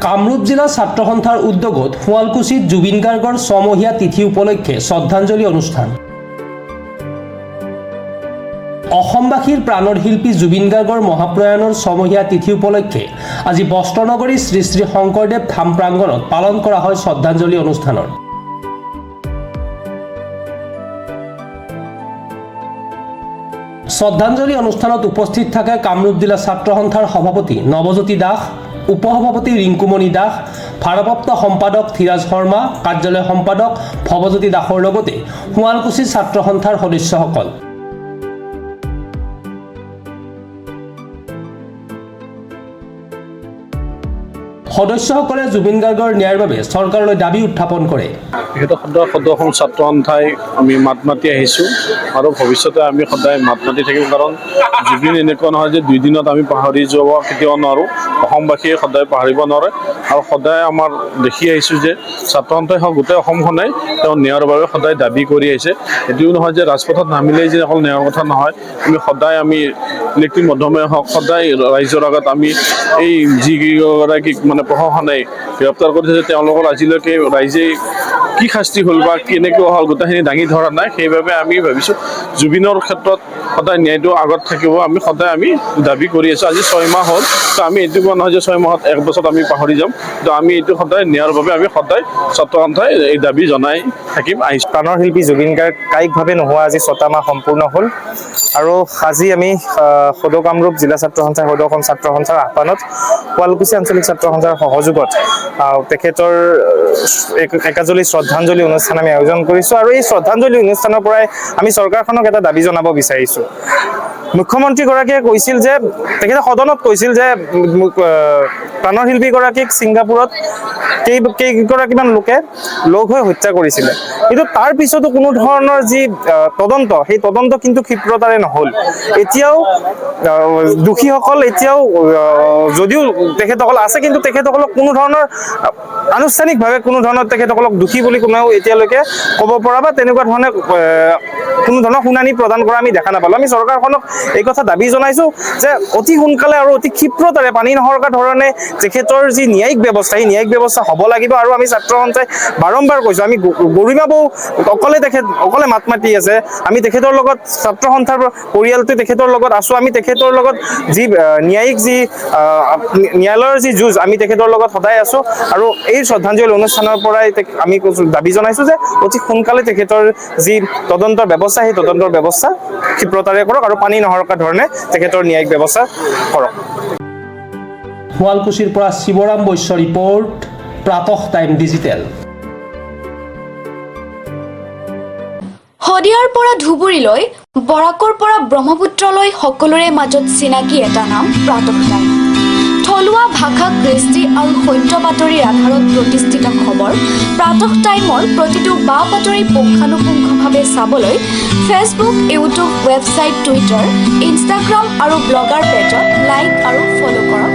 কামৰূপ জিলা ছাত্ৰ সন্থাৰ উদ্যোগত শুৱালকুছিত জুবিন গাৰ্গৰ ছমহীয়া তিথি উপলক্ষে শ্ৰদ্ধাঞ্জলি অনুষ্ঠান। অসমবাসীৰ প্ৰাণৰ শিল্পী জুবিন গাৰ্গৰ মহাপ্ৰয়াণৰ ছমহীয়া তিথি উপলক্ষে আজি বস্ত্ৰনগৰী শ্ৰী শ্ৰী শংকৰদেৱ ধাম প্ৰাংগণত পালন কৰা হয় শ্ৰদ্ধাঞ্জলি অনুষ্ঠানৰ। শ্ৰদ্ধাঞ্জলি অনুষ্ঠানত উপস্থিত থাকে কামৰূপ জিলা ছাত্ৰ সন্থাৰ সভাপতি নৱজ্যোতি দাস, উপসভাপতি ৰিংকুমণি দাস, ভাৰপ্ৰাপ্ত সম্পাদক ধীৰাজ শৰ্মা, কাৰ্যালয় সম্পাদক ভৱজ্যোতি দাসৰ লগতে শুৱালকুছি ছাত্ৰ সন্থাৰ সদস্যসকল। সদস্যসকলে জুবিন গাৰ্গৰ ন্যায়ৰ বাবে চৰকাৰলৈ দাবী উত্থাপন কৰে। সদৌ ছাত্ৰ সন্থাই আমি মাত মাতি আহিছোঁ আৰু ভৱিষ্যতে আমি সদায় মাত মাতি থাকিম, কাৰণ জুবিন এনেকুৱা নহয় যে 2 দিনত আমি পাহৰি যাব কেতিয়াও নোৱাৰোঁ। অসমবাসীয়ে সদায় পাহৰিব নোৱাৰে আৰু সদায় আমাৰ দেখি আহিছোঁ যে ছাত্ৰ সন্থাই হওক গোটেই অসমখনে তেওঁ ন্যায়ৰ বাবে সদায় দাবী কৰি আহিছে। এইটোও নহয় যে ৰাজপথত নামিলেই যে অকল ন্যায়ৰ কথা নহয়, সদায় আমি ইলেক্ট্ৰিক মাধ্যমে হওক সদায় ৰাইজৰ আগত আমি এই যিগৰাকীক প্ৰশাসনে গ্ৰেপ্তাৰ কৰিছে তেওঁলোকৰ আজিলৈকে ৰাইজে কি শাস্তি হ'ল বা কেনেকৈ হ'ল গোটেইখিনি দাঙি ধৰা নাই। সেইবাবে আমি ভাবিছোঁ জুবিনৰ ক্ষেত্ৰত সদায় ন্যায়টো আগত থাকিব। আমি সদায় দাবী কৰি আছোঁ। আজি 6 মাহ হ'ল, তো আমি এইটো কোৱা নহয় যে 6 মাহত 1 বছৰত আমি পাহৰি যাম। তো আমি এইটো সদায় ন্যায়ৰ বাবে আমি সদায় ছাত্ৰ সন্থাই এই দাবী জনাই থাকিম আহিছোঁ। প্ৰাণৰ শিল্পী জুবিন গাৰ্গ কায়িকভাৱে নোহোৱা আজি 6টা মাহ সম্পূৰ্ণ হ'ল আৰু আজি আমি সদৌ কামৰূপ জিলা ছাত্ৰ সন্থাৰ সদৌ অসম ছাত্ৰ সন্থাৰ আহ্বানত শুৱালকুছি আঞ্চলিক ছাত্ৰ সন্থাৰ সহযোগত তেখেতৰ একাজলি শ্ৰদ্ধাঞ্জলি অনুষ্ঠান আমি আয়োজন কৰিছোঁ আৰু এই শ্ৰদ্ধাঞ্জলি অনুষ্ঠানৰ পৰাই আমি চৰকাৰখনক এটা দাবী জনাব বিচাৰিছোঁ। মুখ্যমন্ত্ৰীগৰাকীয়ে কৈছিল যে তেখেতে সদনত কৈছিল যে প্ৰাণৰ শিল্পীগৰাকীক ছিংগাপুৰত কেইগৰাকীমান লোকে লগ হৈ হত্যা কৰিছিলে, কিন্তু তাৰ পিছতো কোনো ধৰণৰ যি তদন্ত, সেই তদন্ত কিন্তু ক্ষিপ্ৰতাৰে নহ'ল। এতিয়াও দোষীসকল এতিয়াও যদিও তেখেতসকল আছে, কিন্তু তেখেতসকলক কোনো ধৰণৰ আনুষ্ঠানিকভাৱে কোনো ধৰণৰ তেখেতসকলক দোষী বুলি কোনেও এতিয়ালৈকে ক'ব পৰা বা তেনেকুৱা ধৰণে কোনো ধৰণৰ শুনানি প্ৰদান কৰা আমি দেখা নাপালোঁ। আমি চৰকাৰখনক এই কথা দাবী জনাইছোঁ যে অতি সোনকালে আৰু অতি ক্ষিপ্ৰতাৰে পানী নসৰকা ধৰণে তেখেতৰ যি ন্যায়িক ব্যৱস্থা, এই ন্যায়িক ব্যৱস্থা হ'ব লাগিব। আৰু আমি ছাত্ৰ সন্থাই বাৰম্বাৰ কৈছোঁ, আমি গৰিমা বৌ অকলে মাত মাতি আছে, আমি তেখেতৰ লগত ছাত্ৰ সন্থাৰ পৰিয়ালটো তেখেতৰ লগত আছোঁ। আমি তেখেতৰ লগত যি ন্যায়িক যি ন্যায়ালয়ৰ যি যুঁজ, আমি তেখেতৰ লগত সদায় আছোঁ। আৰু এই শ্ৰদ্ধাঞ্জলি অনুষ্ঠানৰ পৰাই আমি দাবী জনাইছোঁ যে অতি সোনকালে তেখেতৰ যি তদন্তৰ ব্যৱস্থা, সেই তদন্তৰ ব্যৱস্থা ক্ষিপ্ৰতাৰে কৰক আৰু পানী নসৰকা ধৰণে তেখেতৰ ন্যায়িক ব্যৱস্থা কৰক। শুৱালকুছিৰ পৰা শিৱৰাম বৈশ্য ৰিপৰ্ট, প্ৰাতঃ টাইম ডিজিটেল। শদিয়াৰ পৰা ধুবুৰীলৈ, বৰাকৰ পৰা ব্ৰহ্মপুত্ৰলৈ সকলোৰে মাজত চিনাকি এটা নাম প্ৰাতঃ টাইম। থলুৱা ভাষা, কৃষ্টি আৰু সত্য বাতৰিৰ আধাৰত প্ৰতিষ্ঠিত খবৰ প্ৰাতঃ টাইমৰ প্ৰতিটো বা বাতৰি পুংখানুপুংখভাৱে চাবলৈ Facebook, YouTube, website, Twitter, Instagram আৰু ব্লগাৰ পেজত লাইক আৰু ফ'ল' কৰক।